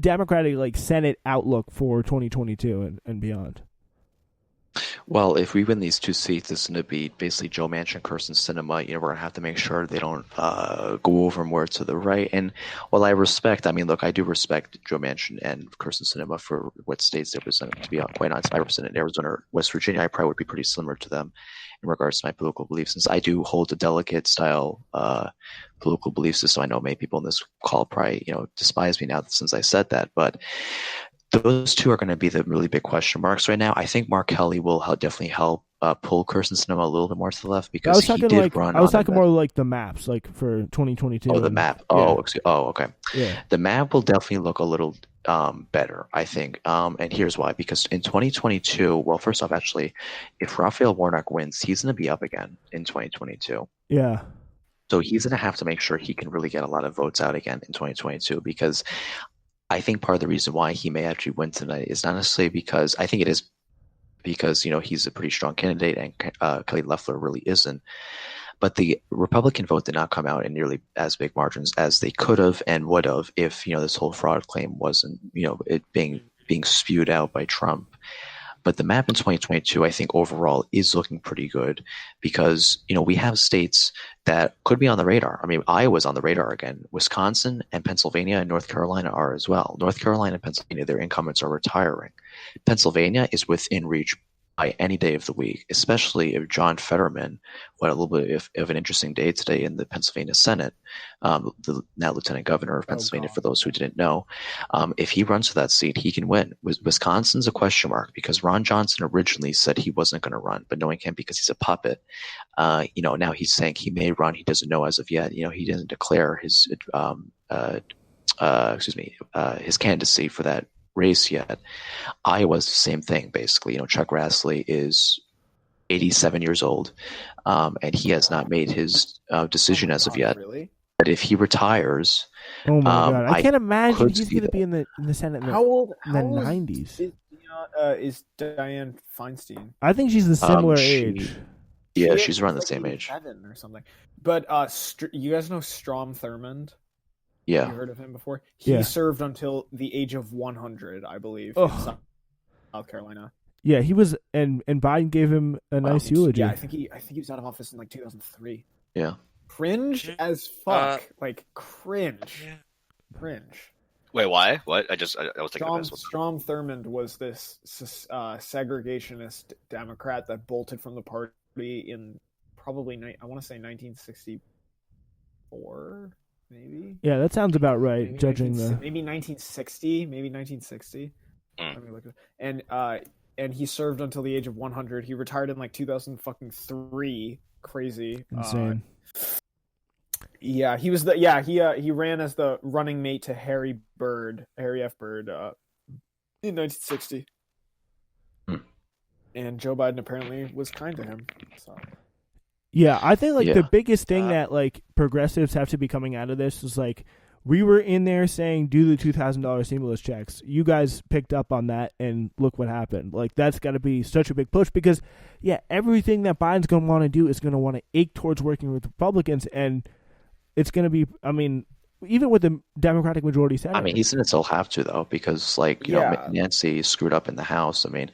Democratic like Senate outlook for 2022 and beyond? Well, if we win these two seats, it's going to be basically Joe Manchin, Kirsten Sinema. We're going to have to make sure they don't go over more to the right. And while I mean, look, I do respect Joe Manchin and Kirsten Sinema for what states they represent. To be quite honest, if I represented Arizona or West Virginia, I probably would be pretty similar to them in regards to my political beliefs, since I do hold a delegate style political belief system. I know many people in this call probably, despise me now since I said that, but those two are going to be the really big question marks right now. I think Mark Kelly will definitely help pull Kirsten Sinema a little bit more to the left I because was he talking did run I was on talking more like the maps, like for 2022. the And map. yeah, Okay. yeah. The map will definitely look a little better, I think. And here's why: because in 2022, well, first off, actually, if Raphael Warnock wins, he's going to be up again in 2022. Yeah. So he's going to have to make sure he can really get a lot of votes out again in 2022 because I think part of the reason why he may actually win tonight is not necessarily because I think it is because he's a pretty strong candidate and Kelly Loeffler really isn't. But the Republican vote did not come out in nearly as big margins as they could have and would have if this whole fraud claim wasn't it being spewed out by Trump. But the map in 2022, I think overall is looking pretty good because, we have states that could be on the radar. I mean, Iowa's on the radar again. Wisconsin and Pennsylvania and North Carolina are as well. North Carolina and Pennsylvania, their incumbents are retiring. Pennsylvania is within reach by any day of the week, especially if John Fetterman, what a little bit of an interesting day today in the Pennsylvania Senate, the now Lieutenant Governor of Pennsylvania, for those who didn't know, if he runs for that seat, he can win. Wisconsin's a question mark because Ron Johnson originally said he wasn't going to run, but knowing him because he's a puppet, now he's saying he may run. He doesn't know as of yet. He didn't declare his, his candidacy for that race yet. Iowa's the same thing, basically. Chuck Grassley is 87 years old, and he has not made his decision as of yet. Really? But if he retires, Oh my God, I can't imagine could he's see going to that. be in the Senate in How old? the 90s. Is Dianne Feinstein? I think she's the similar she- age. Yeah, She she's is around the like same age. 87 or something. But you guys know Strom Thurmond? Yeah. You heard of him before? He Yeah. served until the age of 100, I believe, in Ugh. South Carolina. Yeah, he was, and Biden gave him a nice eulogy. Yeah, I think he was out of office in like 2003. Yeah. Cringe as fuck. Cringe. Cringe. Wait, why? What? I was thinking of this. Strom Thurmond was this segregationist Democrat that bolted from the party in probably, I want to say 1964, maybe? Yeah, that sounds about right, Maybe judging the... Maybe 1960. Let me look at and he served until the age of 100. He retired in like 2003. Crazy. Insane. Yeah, he ran as the running mate to Harry F. Byrd, in 1960. And Joe Biden apparently was kind to him. So Yeah, I think the Yeah. biggest thing that progressives have to be coming out of this is we were in there saying do the $2,000 stimulus checks. You guys picked up on that, and look what happened. That's got to be such a big push because, everything that Biden's going to want to do is going to want to ache towards working with Republicans, and it's going to be. I mean, even with the Democratic majority Senate. I mean, he's going to still have to, though, because, Nancy screwed up in the House. I mean,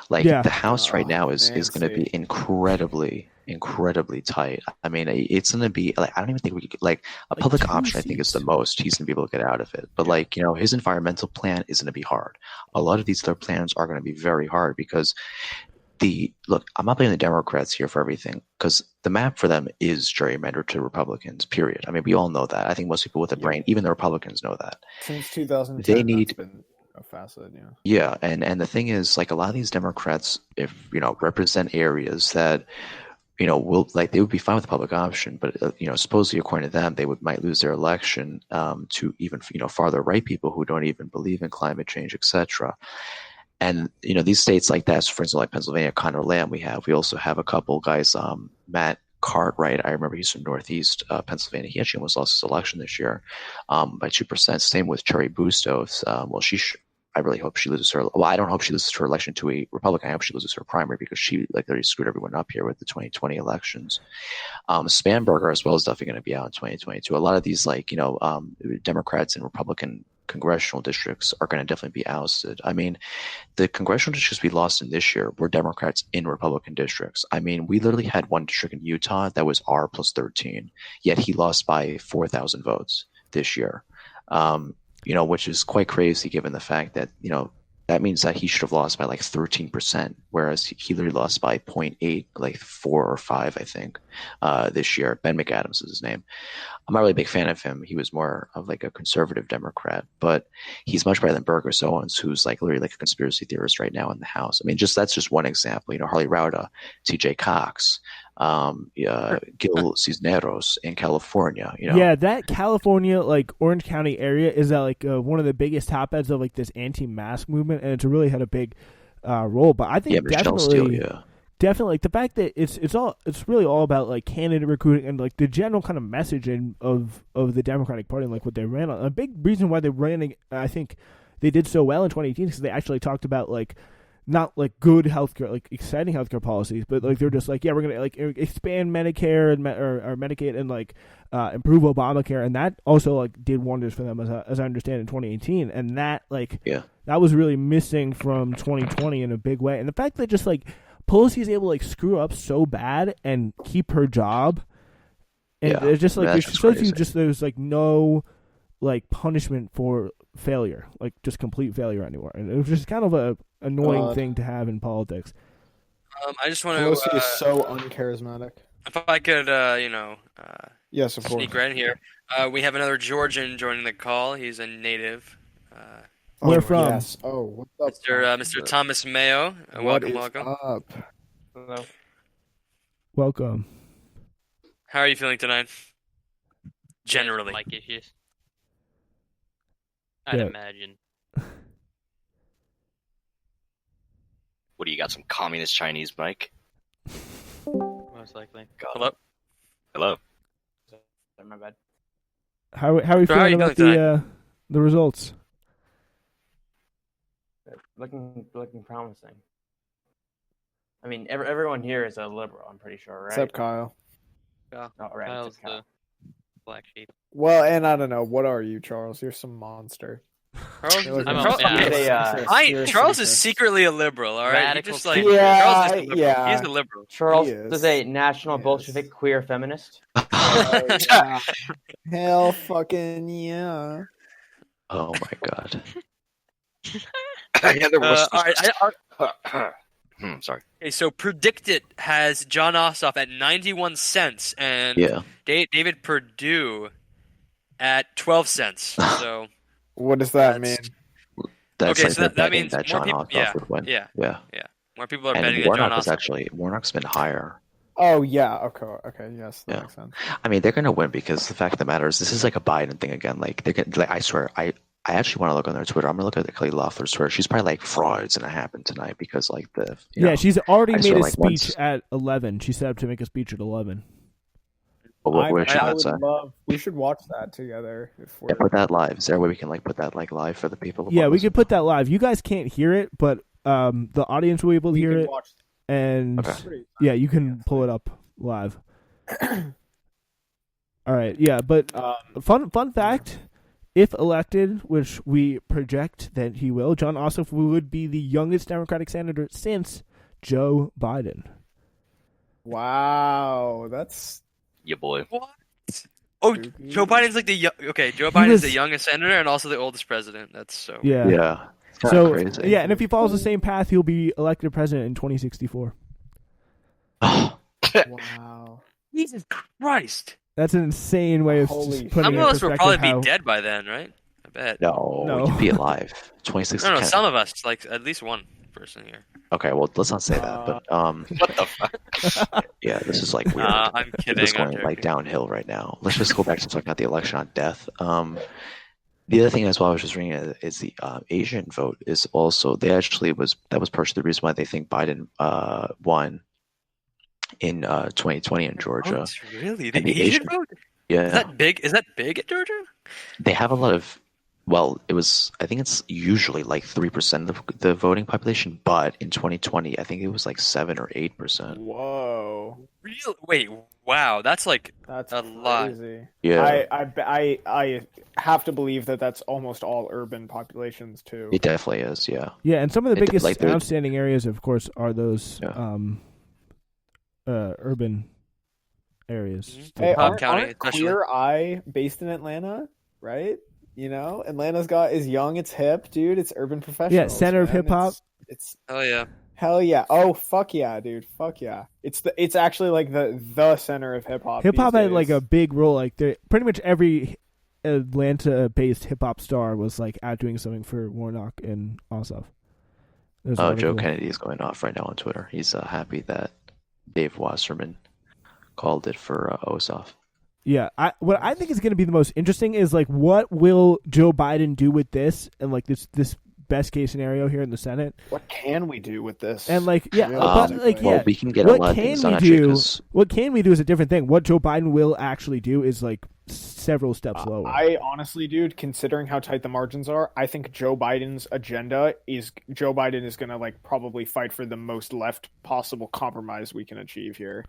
the House right now is going to be incredibly tight. I mean, it's going to be, I don't even think we could, a public option, I think, is the most he's going to be able to get out of it. But, his environmental plan is going to be hard. A lot of these other plans are going to be very hard because I'm not blaming the Democrats here for everything because the map for them is gerrymandered to Republicans, period. I mean, we all know that. I think most people with a brain, even the Republicans, know that. Since 2010, that's been a facet, Yeah, and the thing is, a lot of these Democrats, if represent areas that will they would be fine with the public option, but supposedly according to them, they might lose their election to even farther right people who don't even believe in climate change, etc. And these states like that, so for instance, like Pennsylvania, Conor Lamb, we also have a couple guys, Matt Cartwright. I remember he's from Northeast Pennsylvania. He actually almost lost his election this year by 2%. Same with Cherry Bustos. I really hope she loses her. Well, I don't hope she loses her election to a Republican. I hope she loses her primary because she literally screwed everyone up here with the 2020 elections. Spanberger as well is definitely going to be out in 2022. A lot of these Democrats and Republican congressional districts are going to definitely be ousted. I mean, the congressional districts we lost in this year were Democrats in Republican districts. I mean, we literally had one district in Utah that was R plus 13, yet he lost by 4,000 votes this year. Which is quite crazy given the fact that, that means that he should have lost by like 13%, whereas he literally lost by 0.8, like 4 or 5, I think, this year. Ben McAdams is his name. I'm not really a big fan of him. He was more of like a conservative Democrat, but he's much better than Burgess Owens, who's like literally like a conspiracy theorist right now in the House. I mean, that's just one example. Harley Rauda, T.J. Cox, Gil Cisneros in California. Yeah, that California, like Orange County area, is like one of the biggest hotbeds of like this anti-mask movement, and it's really had a big role. But I think definitely, like the fact that it's really all about like candidate recruiting and like the general kind of messaging of the Democratic Party and like what they ran on. A big reason why they ran, I think they did so well in 2018 is because they actually talked about like not like good healthcare, like exciting healthcare policies, but like they're just like, yeah, we're gonna like expand Medicare and or Medicaid and like improve Obamacare, and that also like did wonders for them as I understand in 2018, and that that was really missing from 2020 in a big way, and the fact that just like Pelosi is able to like screw up so bad and keep her job, and it's just like there's like no like punishment for failure, like just complete failure anymore, and it was just kind of a annoying thing to have in politics. I just want to. Pelosi is so uncharismatic. If I could, yes, of course. Sneak right in here. We have another Georgian joining the call. He's a native. Where from? Yes. Oh, what's up, Mr. Thomas Mayo. Welcome. Up? Hello. Welcome. How are you feeling tonight? Generally. Mic issues. I'd imagine. What do you got? Some communist Chinese mic? Most likely. Hello. My bad. How are you feeling about the results? Looking promising. I mean, everyone here is a liberal. I'm pretty sure, right? Except Kyle. Oh, right. Well, and I don't know. What are you, Charles? You're some monster. Charles is secretly a liberal, all right? Radical Charles is a liberal. He's a liberal. Charles is a national Bolshevik queer feminist. Hell fucking yeah. Oh my god. Sorry. Okay, so Predicted has John Ossoff at 91 cents and David Perdue at 12 cents. So what does that mean? That's okay, like so that means that John Ossoff would win. Yeah. More people are and betting Warnock that John is Ossoff. Warnock's been higher. Oh yeah. Okay. Yes, that makes sense. I mean, they're gonna win because the fact of the matter is, this is like a Biden thing again. Like I swear, I actually want to look on their Twitter. I'm gonna look at Kelly Loeffler's Twitter. She's probably like, fraud's gonna happen tonight because like she's already made a speech at 11. She set up to make a speech at 11. We should watch that together. Put that live. Is there a way we can like put that like live for the people? Yeah, we could put that live. You guys can't hear it, but the audience will be able to hear it. And you can pull it up live. All right, yeah, but fun fact: if elected, which we project that he will, John Ossoff would be the youngest Democratic senator since Joe Biden. Wow, that's your boy. What? Oh, Joe Biden's like Joe Biden's the youngest senator and also the oldest president. That's so yeah. So crazy. Yeah, and if he follows the same path, he'll be elected president in 2064. Wow! Jesus Christ! That's an insane way of putting it in perspective. Some of us will probably be dead by then, right? I bet. No. You'd be alive. 26. No, some of us, like at least one person here. Okay, well, let's not say that. But what the fuck? Yeah, this is like weird. I'm kidding. It's going like downhill right now. Let's just go back to talking about the election on death. The other thing as well I was just reading is the Asian vote is also that was partially the reason why they think Biden won in 2020 in Georgia. Really? The Asian vote? Yeah. Is that big? Is that big at Georgia? They have a lot of Well, I think it's usually like 3% of the voting population, but in 2020, I think it was like 7 or 8%. Whoa. Real? Wait, wow, that's like That's a lot. crazy. Yeah. I have to believe that that's almost all urban populations too. It definitely is, yeah. Yeah, and some of the It- biggest like the- outstanding areas, of course, are those Yeah. urban areas. Hey, Cobb aren't, County, aren't especially. Queer Eye based in Atlanta, right? You know, Atlanta's got is young, it's hip, dude. It's urban professionals. center of man. hip-hop. It's Oh yeah. hell yeah. Oh fuck yeah, dude. Fuck yeah. It's actually like the center of hip hop. Hip hop these had like days. a big role. Like pretty much every Atlanta-based hip hop star was like out doing something for Warnock and Ossoff. There's a lot of Joe people. Kennedy is going off right now on Twitter. He's happy that Dave Wasserman called it for Ossoff. Yeah, what I think is going to be the most interesting is like what will Joe Biden do with this and like this best case scenario here in the Senate. What can we do with this? And like yeah, Really? but like Well, yeah, we can get a lot of things done actually. What can we do is a different thing. What Joe Biden will actually do is like several steps lower. I honestly, dude, considering how tight the margins are, I think Joe Biden's agenda is Joe Biden is going to like probably fight for the most left possible compromise we can achieve here.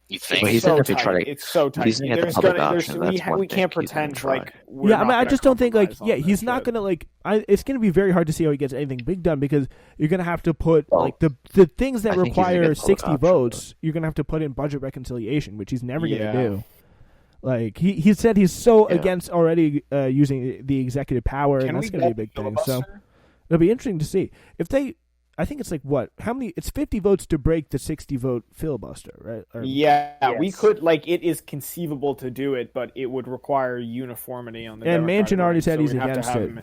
You think? Well, he's so gonna be tight. trying to- It's so tight. he's gonna get the There's public gonna, option, there's, that's one we thing can't he's gonna pretend try. like we're yeah, not I mean, I gonna just don't think like compromise on yeah, this he's not shit. gonna like. It's gonna be very hard to see how he gets anything big done because you're gonna have to put Well, like the things that I think he's gonna require get public 60 option, votes. You're gonna have to put in budget reconciliation, which he's never Yeah. gonna do. Like he said, he's so Yeah. against already using the executive power, Can and that's we gonna be a get big thing. So filibuster? it'll be interesting to see if they. I think it's like what? How many? It's 50 votes to break the 60 vote filibuster, right? Or- Yeah, we Yes. could like it is conceivable to do it, but it would require uniformity on the. And Democratic Manchin already line, said so he's we'd have to against have it. him-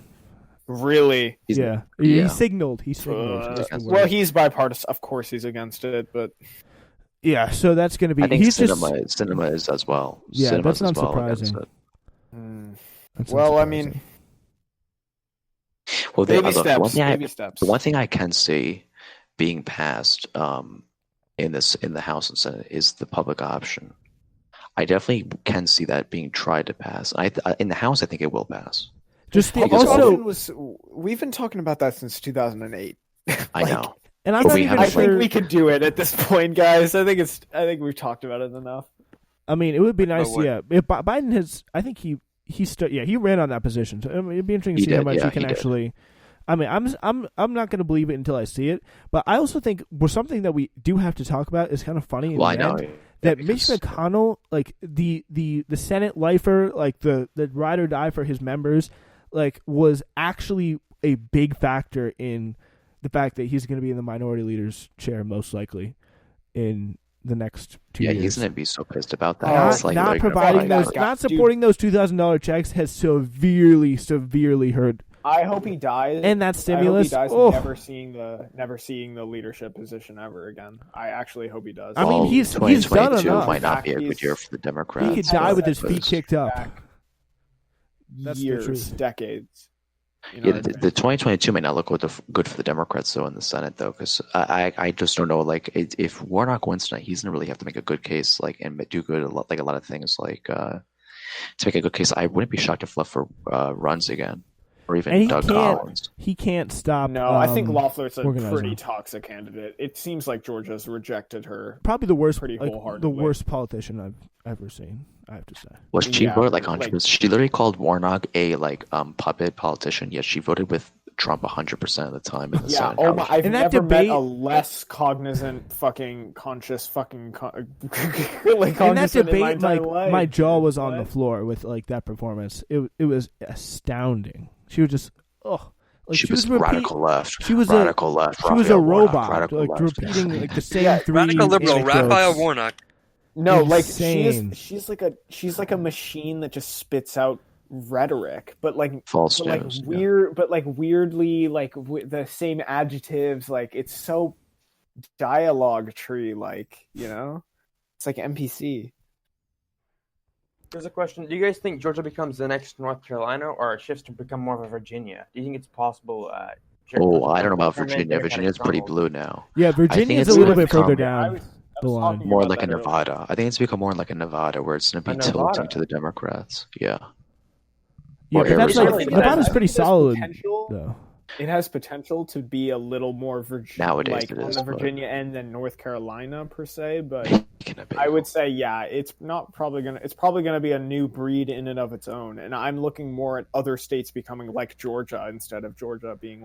Really? yeah. Yeah. He signaled. He signaled. That's the Well, word. he's bipartisan. Of course, he's against it, but Yeah, so that's going to be. I think he's cinema is as well. Yeah, Cinema's that's not as well against surprising. it. That's well, I unsurprising. mean, Well, baby look, steps. Baby steps. the one thing I can see being passed in the House and Senate is the public option. I definitely can see that being tried to pass. In the House, I think it will pass. just the, Public also, option was. We've been talking about that since 2008. I know. and I'm But not we even have I sure. think we could do it at this point, guys. I think we've talked about it enough. I mean, it would be nice. what? Yeah, if Biden has. I think he ran on that position. So I mean, it'd be interesting to He see how did, much yeah, he can he did. actually. I mean, I'm not going to believe it until I see it. But I also think something that we do have to talk about is kind of funny. In Well, I the know. end, that Mitch McConnell, like the Senate lifer, like the ride or die for his members, like was actually a big factor in the fact that he's going to be in the minority leader's chair most likely in the next 2 years. He's gonna be so pissed about that. Not- It's like, not like, providing like, those, that. not Dude. supporting those $2,000 checks has severely hurt. I hope he dies. And that stimulus, I hope he oh. dies never seeing the leadership position ever again. I actually hope he does. I mean, well, he's done 2022 enough. might not be a He's- good year for the Democrats. He could die with his because- feet kicked up. Back That's the years, truth. decades. You know Yeah, what I the mean? 2022 may not look good for the Democrats though in the Senate though, because I just don't know. Like, if Warnock wins tonight, he's gonna really have to make a good case, like, and do good a lot of things, like to make a good case. I wouldn't be shocked if Leffler runs again, or And even he Doug can't- Collins. He can't stop. No, I think Loeffler's a organizing. pretty toxic candidate. It seems like Georgia's rejected her. Probably the worst, pretty like, wholeheartedly. the worst politician I've ever seen. I have to say. Well, she Yeah, voted like like- 100%. She literally called Warnock a puppet politician. Yet she voted with Trump 100% of the time in the Yeah, Senate. oh my! I've In that never met debate- a less cognizant, fucking conscious, fucking like In that cognizant in my debate, entire like life. my jaw was on the What? floor with like that performance. It was astounding. She was just like she was repeat- radical left. She was radical left. She was a Raphael Warnock, robot, radical like left. repeating like the same Yeah, three. Radical liberal, anecdotes. Raphael Warnock. No, like Insane. she's like a machine that just spits out rhetoric, but like False but like news. yeah. weird, but like weirdly like the same adjectives. Like it's so dialogue tree, like it's like NPC. There's a question. Do you guys think Georgia becomes the next North Carolina or shifts to become more of a Virginia? Do you think it's possible? Oh, I don't know about Tournament, Virginia. they're kinda Virginia's pretty crumbled. blue now. Yeah, think Virginia's a it's little gonna bit further become- down the was line. talking More about like a that earlier. Nevada. I think it's become more like a Nevada, where it's going to be A Nevada? tilting to the Democrats. Yeah. Yeah, Or but that's Arizona. like Nevada's pretty solid Potential. though. It has potential to be a little more Nowadays like it on is, the but- Virginia end than North Carolina per se, but Speaking of I would bagels. say it's probably gonna be a new breed in and of its own, and I'm looking more at other states becoming like Georgia instead of Georgia being